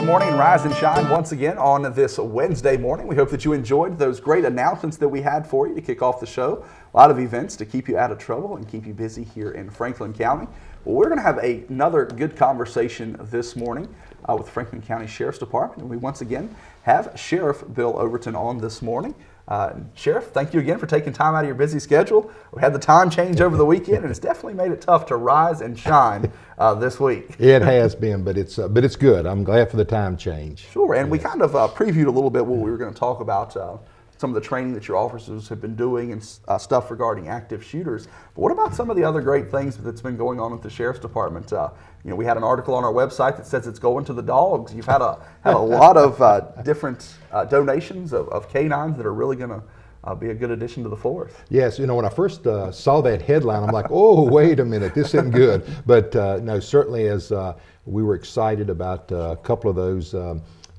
morning and rise and shine once again on this Wednesday morning. We hope that you enjoyed those great announcements that we had for you to kick off the show. A lot of events to keep you out of trouble and keep you busy here in Franklin County. Well, we're going to have another good conversation this morning with Franklin County Sheriff's Department. And we once again have Sheriff Bill Overton on this morning. Sheriff, thank you again for taking time out of your busy schedule. We had the time change over the weekend, and it's definitely made it tough to rise and shine this week. It has been, but it's good. I'm glad for the time change. Sure, and we kind of previewed a little bit what we were going to talk about, some of the training that your officers have been doing and stuff regarding active shooters. But what about some of the other great things that's been going on at the Sheriff's Department? We had an article on our website that says it's going to the dogs. You've had a lot of different donations of canines that are really going to be a good addition to the force. Yes, when I first saw that headline, I'm like, oh, wait a minute, this isn't good. But no, certainly as we were excited about a couple of those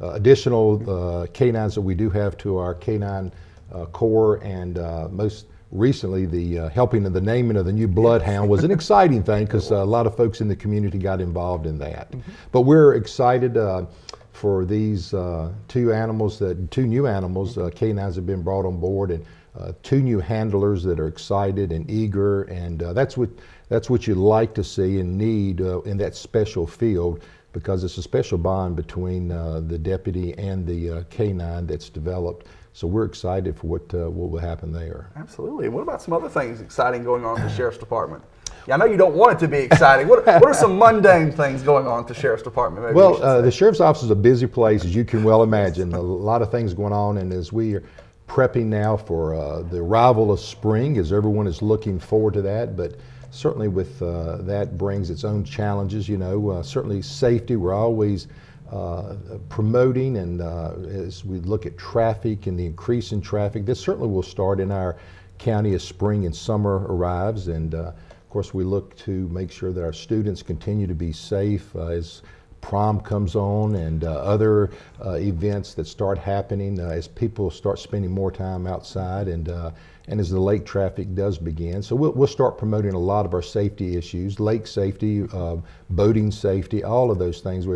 additional canines that we do have to our canine corps, and most recently the helping of the naming of the new bloodhound was an exciting thing because a lot of folks in the community got involved in that. Mm-hmm. But we're excited for these two new animals. Canines have been brought on board, and two new handlers that are excited and eager, and that's what you like to see and need in that special field, because it's a special bond between the deputy and the canine that's developed. So we're excited for what will happen there. Absolutely. And what about some other things exciting going on at the Sheriff's Department? Yeah, I know you don't want it to be exciting. What are some mundane things going on at the Sheriff's Department? Maybe the Sheriff's Office is a busy place, as you can well imagine. A lot of things going on, and as we are prepping now for the arrival of spring, as everyone is looking forward to that, but certainly with that brings its own challenges. Certainly safety, we're always promoting, and as we look at traffic and the increase in traffic, this certainly will start in our county as spring and summer arrives, and of course we look to make sure that our students continue to be safe as prom comes on and other events that start happening as people start spending more time outside, and as the lake traffic does begin. So we'll start promoting a lot of our safety issues, lake safety, boating safety, all of those things.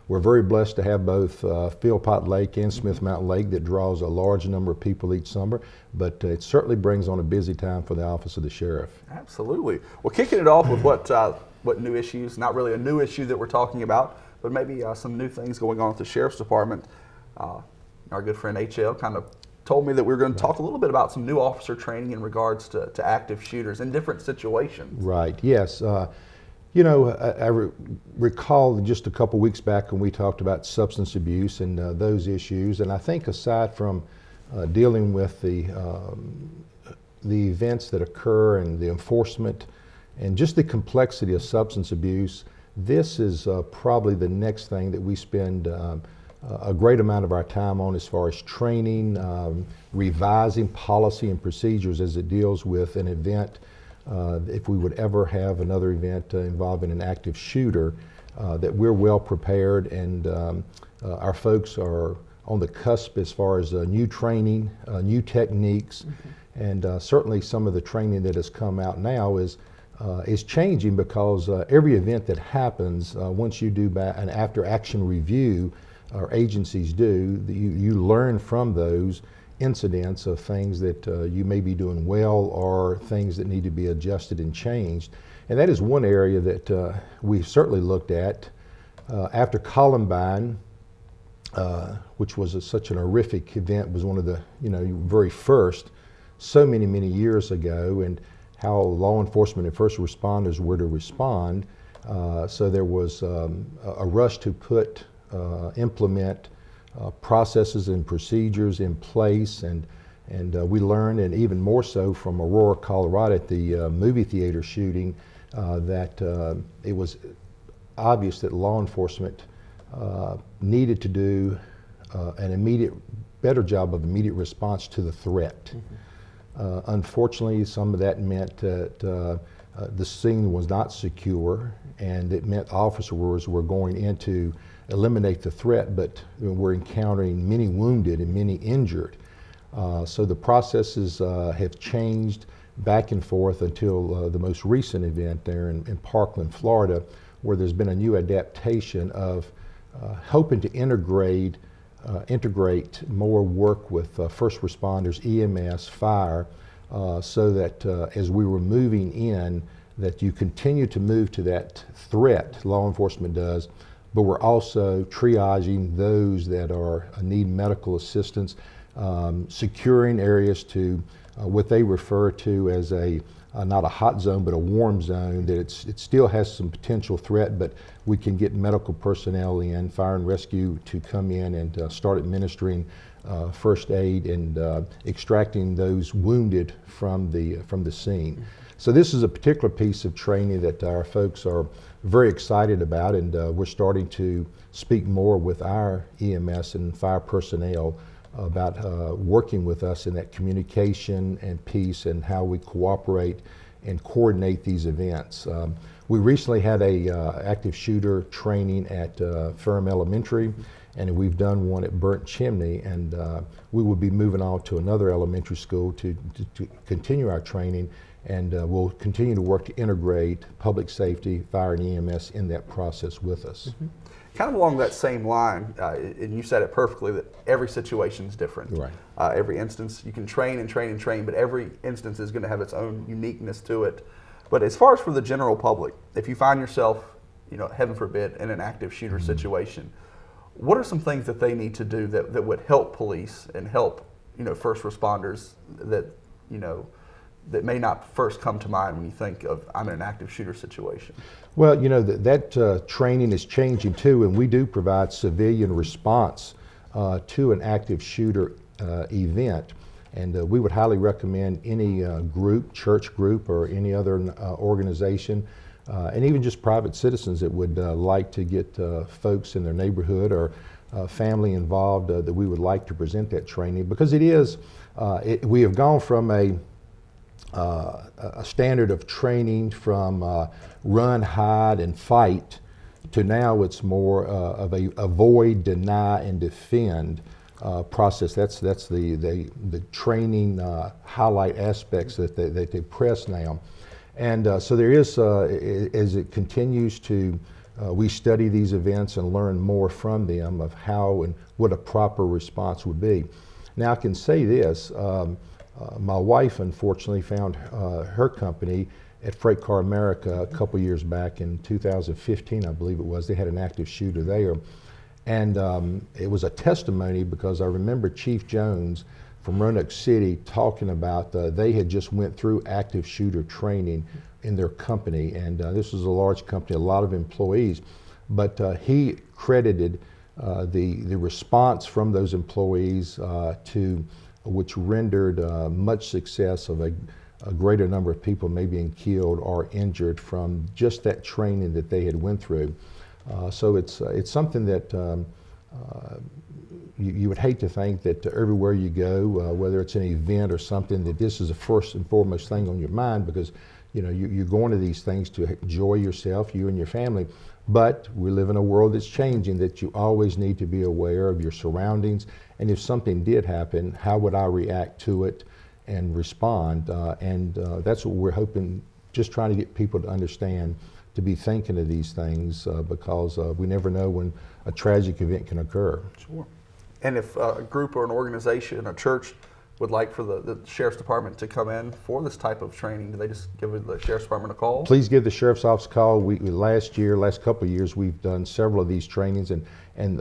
We're very blessed to have both Philpott Lake and Smith Mountain Lake that draws a large number of people each summer, but it certainly brings on a busy time for the Office of the Sheriff. Absolutely. Well, kicking it off with what new issues, not really a new issue that we're talking about, but maybe some new things going on at the Sheriff's Department. Our good friend HL kind of told me that we were going to talk a little bit about some new officer training in regards to active shooters in different situations. Right, yes. I recall just a couple weeks back when we talked about substance abuse and those issues, and I think aside from dealing with the events that occur and the enforcement and just the complexity of substance abuse, this is probably the next thing that we spend a great amount of our time on as far as training, revising policy and procedures as it deals with an event. If we would ever have another event involving an active shooter, that we're well prepared, and our folks are on the cusp as far as new training, new techniques, mm-hmm. and certainly some of the training that has come out now is changing, because every event that happens, once you do an after-action review, our agencies do, you learn from those incidents of things that you may be doing well or things that need to be adjusted and changed. And that is one area that we've certainly looked at. After Columbine, which was such an horrific event, was one of the very first so many years ago, and how law enforcement and first responders were to respond. So there was a rush to implement processes and procedures in place, and we learned, and even more so from Aurora, Colorado, at the movie theater shooting, that it was obvious that law enforcement needed to do an better job of immediate response to the threat. Mm-hmm. Unfortunately, some of that meant that the scene was not secure, and it meant officers were going in to eliminate the threat, but we're encountering many wounded and many injured. So the processes have changed back and forth until the most recent event there in Parkland, Florida, where there's been a new adaptation of hoping to integrate more work with first responders, EMS, fire, so that as we were moving in, that you continue to move to that threat, law enforcement does, but we're also triaging those that need medical assistance, securing areas to what they refer to as not a hot zone, but a warm zone, that it still has some potential threat, but we can get medical personnel in, fire and rescue, to come in and start administering first aid and extracting those wounded from the scene. So this is a particular piece of training that our folks are very excited about, and we're starting to speak more with our EMS and fire personnel about working with us in that communication and piece and how we cooperate and coordinate these events. We recently had a active shooter training at Ferrum Elementary, and we've done one at Burnt Chimney, and we will be moving on to another elementary school to continue our training, and we'll continue to work to integrate public safety, fire, and EMS in that process with us. Mm-hmm. Kind of along that same line, and you said it perfectly, that every situation is different. Right. Every instance, you can train and train and train, but every instance is going to have its own uniqueness to it. But as far as for the general public, if you find yourself, heaven forbid, in an active shooter situation, what are some things that they need to do that would help police and help, first responders that may not first come to mind when you think of, I'm in an active shooter situation? Well, that training is changing too, and we do provide civilian response to an active shooter event. And we would highly recommend any group, church group, or any other organization, and even just private citizens that would like to get folks in their neighborhood or family involved, that we would like to present that training, because we have gone from a standard of training from run, hide, and fight to now it's more of a avoid, deny, and defend process. That's the training highlight aspects that they press now. And so there is, as it continues to, we study these events and learn more from them of how and what a proper response would be. Now I can say this, my wife unfortunately found her company at Freight Car America a couple years back in 2015, I believe it was. They had an active shooter there. And it was a testimony, because I remember Chief Jones from Roanoke City talking about they had just went through active shooter training in their company. And this was a large company, a lot of employees. But he credited the response from those employees to which rendered much success of a greater number of people maybe being killed or injured from just that training that they had went through. So it's something that you would hate to think that everywhere you go, whether it's an event or something, that this is the first and foremost thing on your mind, because you're going to these things to enjoy yourself, you and your family. But we live in a world that's changing, that you always need to be aware of your surroundings, and if something did happen, how would I react to it and respond? And that's what we're hoping, just trying to get people to understand, to be thinking of these things, because we never know when a tragic event can occur. Sure. And if a group or an organization, a church, would like for the Sheriff's Department to come in for this type of training, do they just give the Sheriff's Department a call? Please give the Sheriff's Office a call. Last couple of years, we've done several of these trainings, and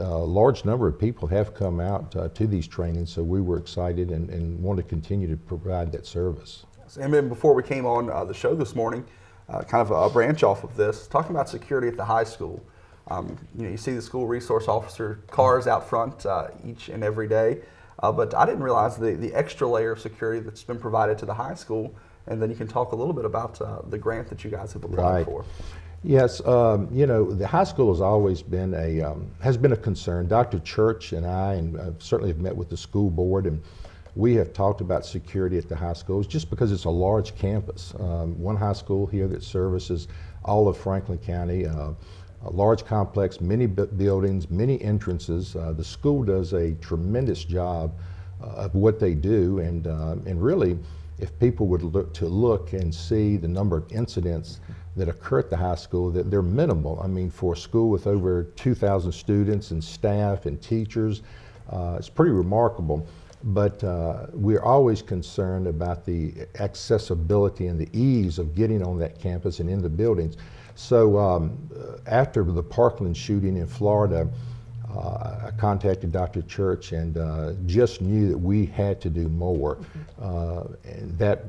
a large number of people have come out to these trainings, so we were excited and want to continue to provide that service. And then before we came on the show this morning, kind of a branch off of this, talking about security at the high school. You see the school resource officer cars out front each and every day. But I didn't realize the extra layer of security that's been provided to the high school. And then you can talk a little bit about the grant that you guys have applied for. Yes, the high school has always been a concern. Dr. Church and I, and certainly have met with the school board, and we have talked about security at the high schools just because it's a large campus. One high school here that services all of Franklin County. A large complex, many buildings, many entrances. The school does a tremendous job of what they do, and really, if people would look and see the number of incidents that occur at the high school, that they're minimal. I mean, for a school with over 2,000 students and staff and teachers, it's pretty remarkable. But we're always concerned about the accessibility and the ease of getting on that campus and in the buildings. So after the Parkland shooting in Florida, I contacted Dr. Church and just knew that we had to do more. And that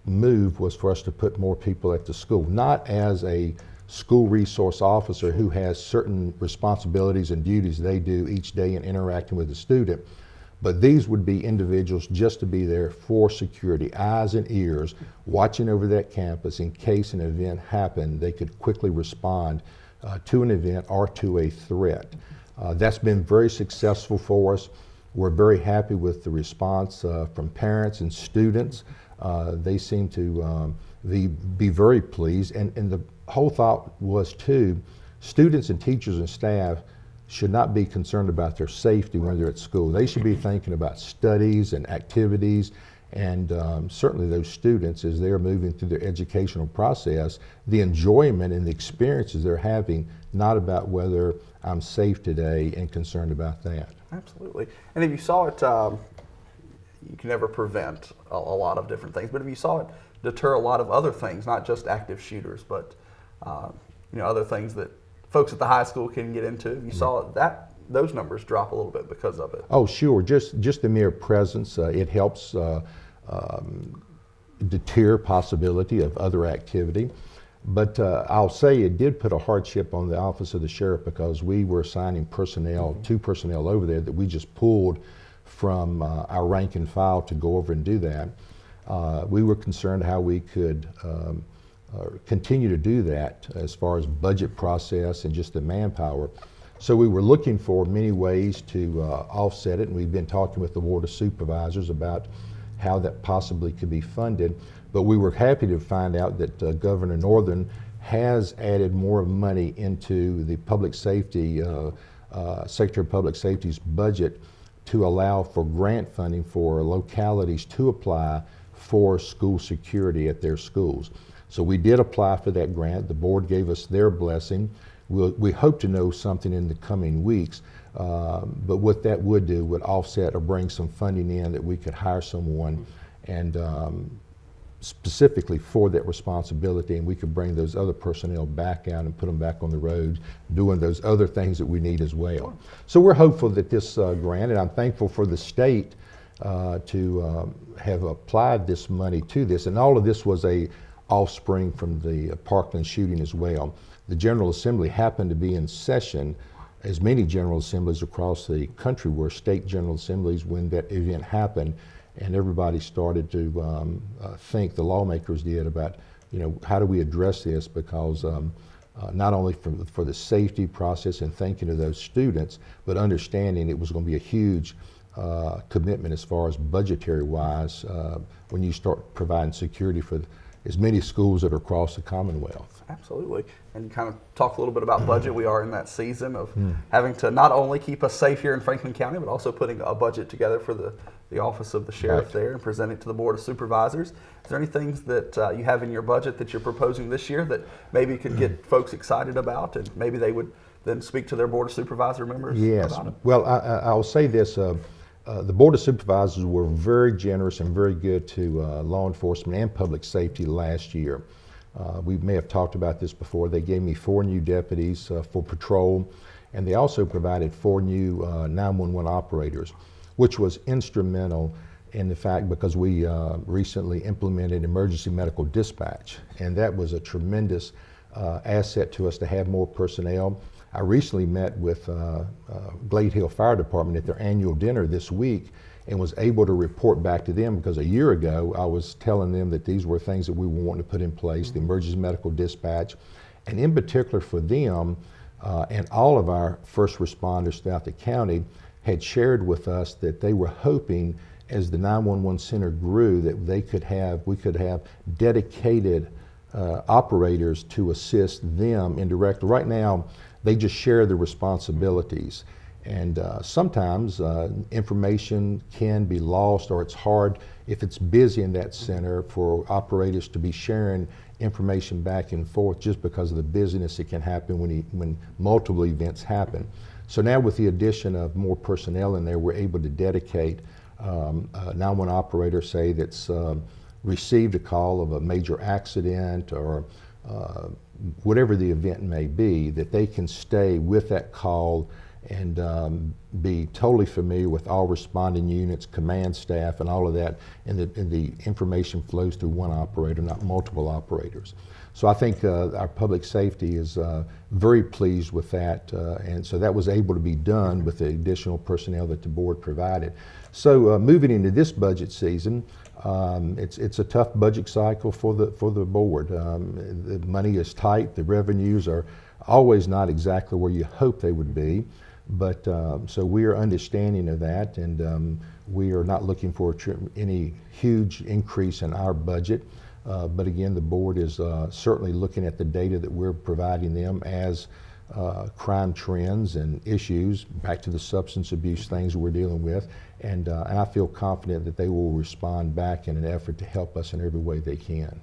move was for us to put more people at the school, not as a school resource officer who has certain responsibilities and duties they do each day in interacting with the student, but these would be individuals just to be there for security, eyes and ears, watching over that campus in case an event happened. They could quickly respond to an event or to a threat. That's been very successful for us. We're very happy with the response from parents and students. They seem to be very pleased, and the whole thought was too, students and teachers and staff should not be concerned about their safety when they're at school. They should be thinking about studies and activities, and certainly those students, as they're moving through their educational process, the enjoyment and the experiences they're having, not about whether I'm safe today and concerned about that. Absolutely. And if you saw it, you can never prevent a lot of different things, but if you saw it deter a lot of other things, not just active shooters, but other things that folks at the high school can get into, if you saw that, those numbers drop a little bit because of it. Oh, sure. Just the mere presence, it helps deter possibility of other activity. But I'll say it did put a hardship on the office of the sheriff, because we were assigning personnel, two personnel over there that we just pulled from our rank and file to go over and do that. We were concerned how we could continue to do that as far as budget process and just the manpower. So we were looking for many ways to offset it, and we've been talking with the Board of Supervisors about how that possibly could be funded. But we were happy to find out that Governor Northern has added more money into the public safety, Secretary of Public Safety's budget to allow for grant funding for localities to apply for school security at their schools. So we did apply for that grant. The board gave us their blessing. We hope to know something in the coming weeks, but what that would do would offset or bring some funding in that we could hire someone and specifically for that responsibility, and we could bring those other personnel back out and put them back on the road doing those other things that we need as well. So we're hopeful that this grant, and I'm thankful for the state to have applied this money to this, and all of this was a offspring from the Parkland shooting as well. The General Assembly happened to be in session, as many General Assemblies across the country were state General Assemblies when that event happened, and everybody started to think, the lawmakers did, about how do we address this, because not only for the safety process and thinking of those students, but understanding it was going to be a huge commitment as far as budgetary wise when you start providing security for as many schools that are across the Commonwealth. Absolutely. And kind of talk a little bit about budget. We are in that season of having to not only keep us safe here in Franklin County, but also putting a budget together for the office of the sheriff there and present it to the Board of Supervisors. Is there any things that you have in your budget that you're proposing this year that maybe could get folks excited about, and maybe they would then speak to their Board of Supervisor members about it? Well, I'll say this. The Board of Supervisors were very generous and very good to law enforcement and public safety last year. We may have talked about this before. They gave me 4 new deputies for patrol, and they also provided 4 new 911 operators, which was instrumental in the fact because we recently implemented emergency medical dispatch, and that was a tremendous asset to us to have more personnel. I recently met with Glade Hill Fire Department at their annual dinner this week and was able to report back to them, because a year ago I was telling them that these were things that we were wanting to put in place, the emergency medical dispatch, and in particular for them and all of our first responders throughout the county had shared with us that they were hoping as the 911 center grew that we could have dedicated operators to assist them indirectly. Right now, they just share the responsibilities. And sometimes information can be lost, or it's hard if it's busy in that center for operators to be sharing information back and forth just because of the busyness that can happen when multiple events happen. So now with the addition of more personnel in there, we're able to dedicate now one operator, say, that's received a call of a major accident or whatever the event may be, that they can stay with that call and be totally familiar with all responding units, command staff, and all of that, and the information flows through one operator, not multiple operators. So I think our public safety is very pleased with that, and so that was able to be done with the additional personnel that the board provided. So moving into this budget season, it's a tough budget cycle for the board. The money is tight, the revenues are always not exactly where you hope they would be. But so we are understanding of that, and we are not looking for any huge increase in our budget. But again, the board is certainly looking at the data that we're providing them as crime trends and issues, back to the substance abuse things we're dealing with, and I feel confident that they will respond back in an effort to help us in every way they can.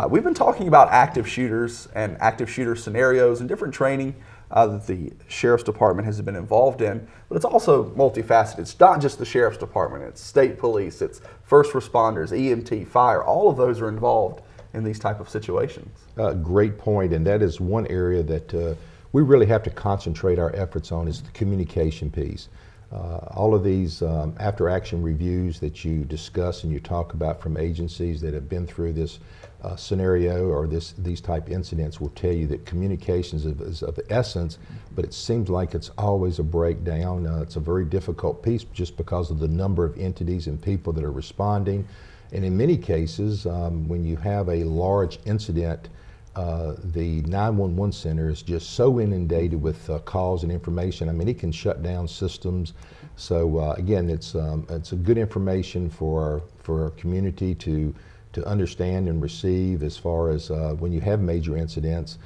We've been talking about active shooters and active shooter scenarios and different training that the Sheriff's Department has been involved in, but it's also multifaceted. It's not just the Sheriff's Department, it's state police, it's first responders, EMT, fire, all of those are involved in these type of situations. Great point, and that is one area that we really have to concentrate our efforts on, is the communication piece. All of these after action reviews that you discuss and you talk about from agencies that have been through this scenario or these type incidents will tell you that communications is of the essence, but it seems like it's always a breakdown. It's a very difficult piece just because of the number of entities and people that are responding. And in many cases, when you have a large incident, the 911 center is just so inundated with calls and information. I mean, it can shut down systems. So again, it's a good information for our community to understand and receive as far as when you have major incidents.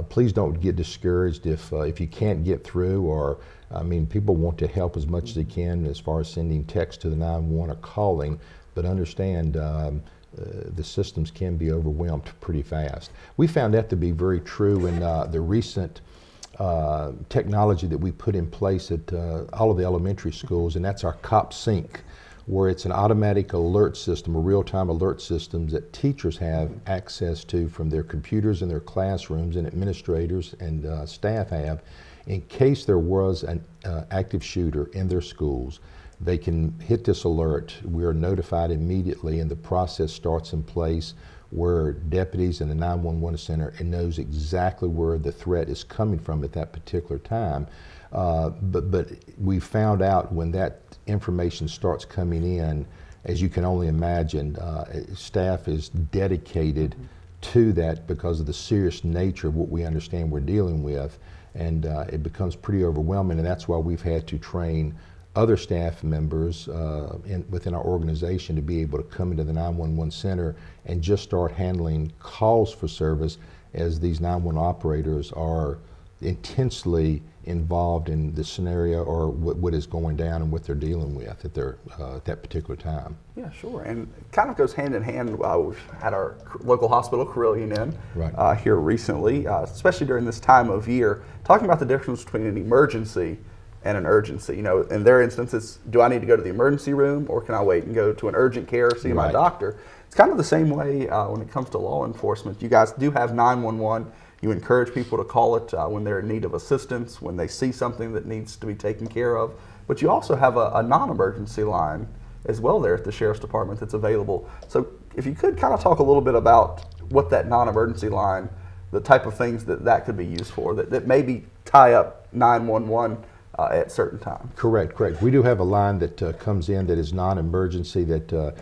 Please don't get discouraged if you can't get through, or I mean, people want to help as much as they can as far as sending text to the 911 or calling, but understand the systems can be overwhelmed pretty fast. We found that to be very true in the recent technology that we put in place at all of the elementary schools, and that's our Cop Sync, where it's an automatic alert system, a real-time alert system that teachers have access to from their computers in their classrooms, and administrators and staff have, in case there was an active shooter in their schools. They can hit this alert. We are notified immediately, and the process starts in place where deputies in the 911 center knows exactly where the threat is coming from at that particular time. But we found out when that information starts coming in, as you can only imagine, staff is dedicated to that because of the serious nature of what we understand we're dealing with, and it becomes pretty overwhelming, and that's why we've had to train other staff members within our organization to be able to come into the 911 center and just start handling calls for service, as these 911 operators are intensely involved in the scenario or what is going down and what they're dealing with at that particular time. Yeah, sure, and it kind of goes hand in hand. We've had our local hospital, Carilion, in here recently, especially during this time of year, talking about the difference between an emergency and an urgency. You know, in their instance, it's, do I need to go to the emergency room, or can I wait and go to an urgent care or see my doctor? It's kind of the same way when it comes to law enforcement. You guys do have 911. You encourage people to call it when they're in need of assistance, when they see something that needs to be taken care of. But you also have a non-emergency line as well there at the Sheriff's Department that's available. So if you could kind of talk a little bit about what that non-emergency line, the type of things that could be used for, that maybe tie up 911 at certain times. Correct. We do have a line that comes in that is non-emergency, that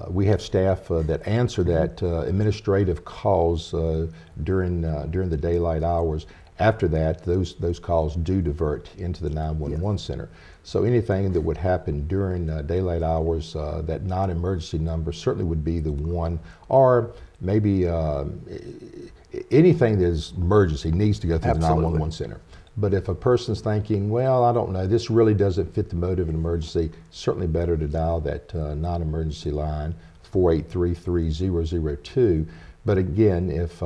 we have staff that answer that administrative calls during the daylight hours. After that, those calls do divert into the 911 center. So anything that would happen during daylight hours, that non-emergency number certainly would be the one, or maybe anything that is emergency needs to go through the 911 center. But if a person's thinking, well, I don't know, this really doesn't fit the mode of an emergency, certainly better to dial that non-emergency line, 483-3002. But again, if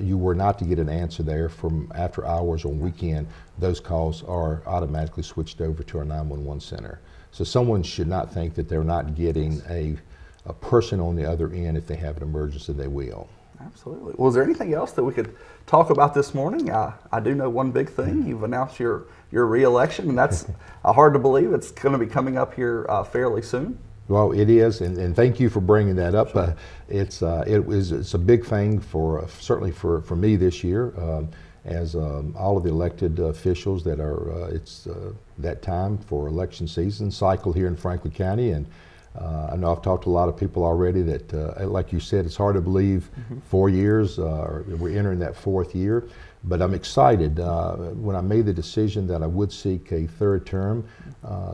you were not to get an answer there from after hours or weekend, those calls are automatically switched over to our 911 center. So someone should not think that they're not getting a person on the other end. If they have an emergency, they will. Absolutely. Well, is there anything else that we could talk about this morning? I do know one big thing. You've announced your re-election, and that's hard to believe. It's going to be coming up here fairly soon. Well, it is, and thank you for bringing that up. Sure. It's a big thing certainly for me this year, as all of the elected officials that are. It's that time for election season cycle here in Franklin County, and I know I've talked to a lot of people already that, like you said, it's hard to believe 4 years. We're entering that 4th year, but I'm excited. When I made the decision that I would seek a 3rd term,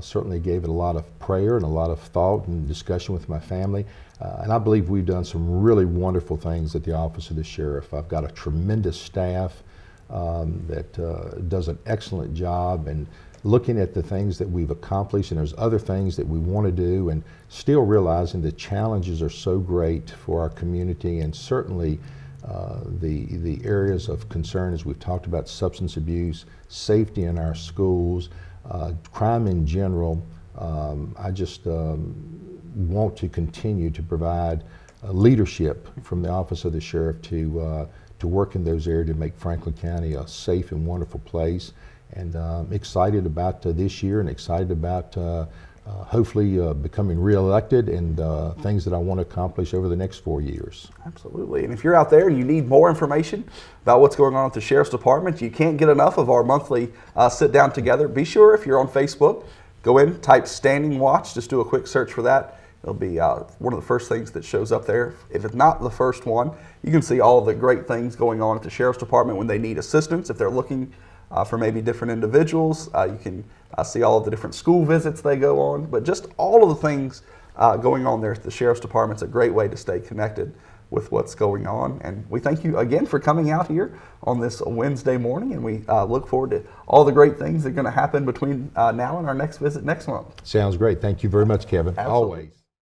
certainly gave it a lot of prayer and a lot of thought and discussion with my family. And I believe we've done some really wonderful things at the office of the sheriff. I've got a tremendous staff that does an excellent job, and looking at the things that we've accomplished, and there's other things that we want to do, and still realizing the challenges are so great for our community, and certainly the areas of concern, as we've talked about, substance abuse, safety in our schools, crime in general. I just want to continue to provide leadership from the office of the sheriff to work in those areas to make Franklin County a safe and wonderful place. And excited about this year, and excited about hopefully becoming re-elected, and things that I want to accomplish over the next 4 years. Absolutely. And if you're out there and you need more information about what's going on at the Sheriff's Department, you can't get enough of our monthly sit down together, be sure, if you're on Facebook, go in, type Standing Watch, just do a quick search for that. It'll be one of the first things that shows up there. If it's not the first one, you can see all of the great things going on at the Sheriff's Department when they need assistance, if they're looking for maybe different individuals. You can see all of the different school visits they go on, but just all of the things going on there at the Sheriff's Department's a great way to stay connected with what's going on. And we thank you again for coming out here on this Wednesday morning, and we look forward to all the great things that are going to happen between now and our next visit next month. Sounds great. Thank you very much, Kevin. Absolutely. Always.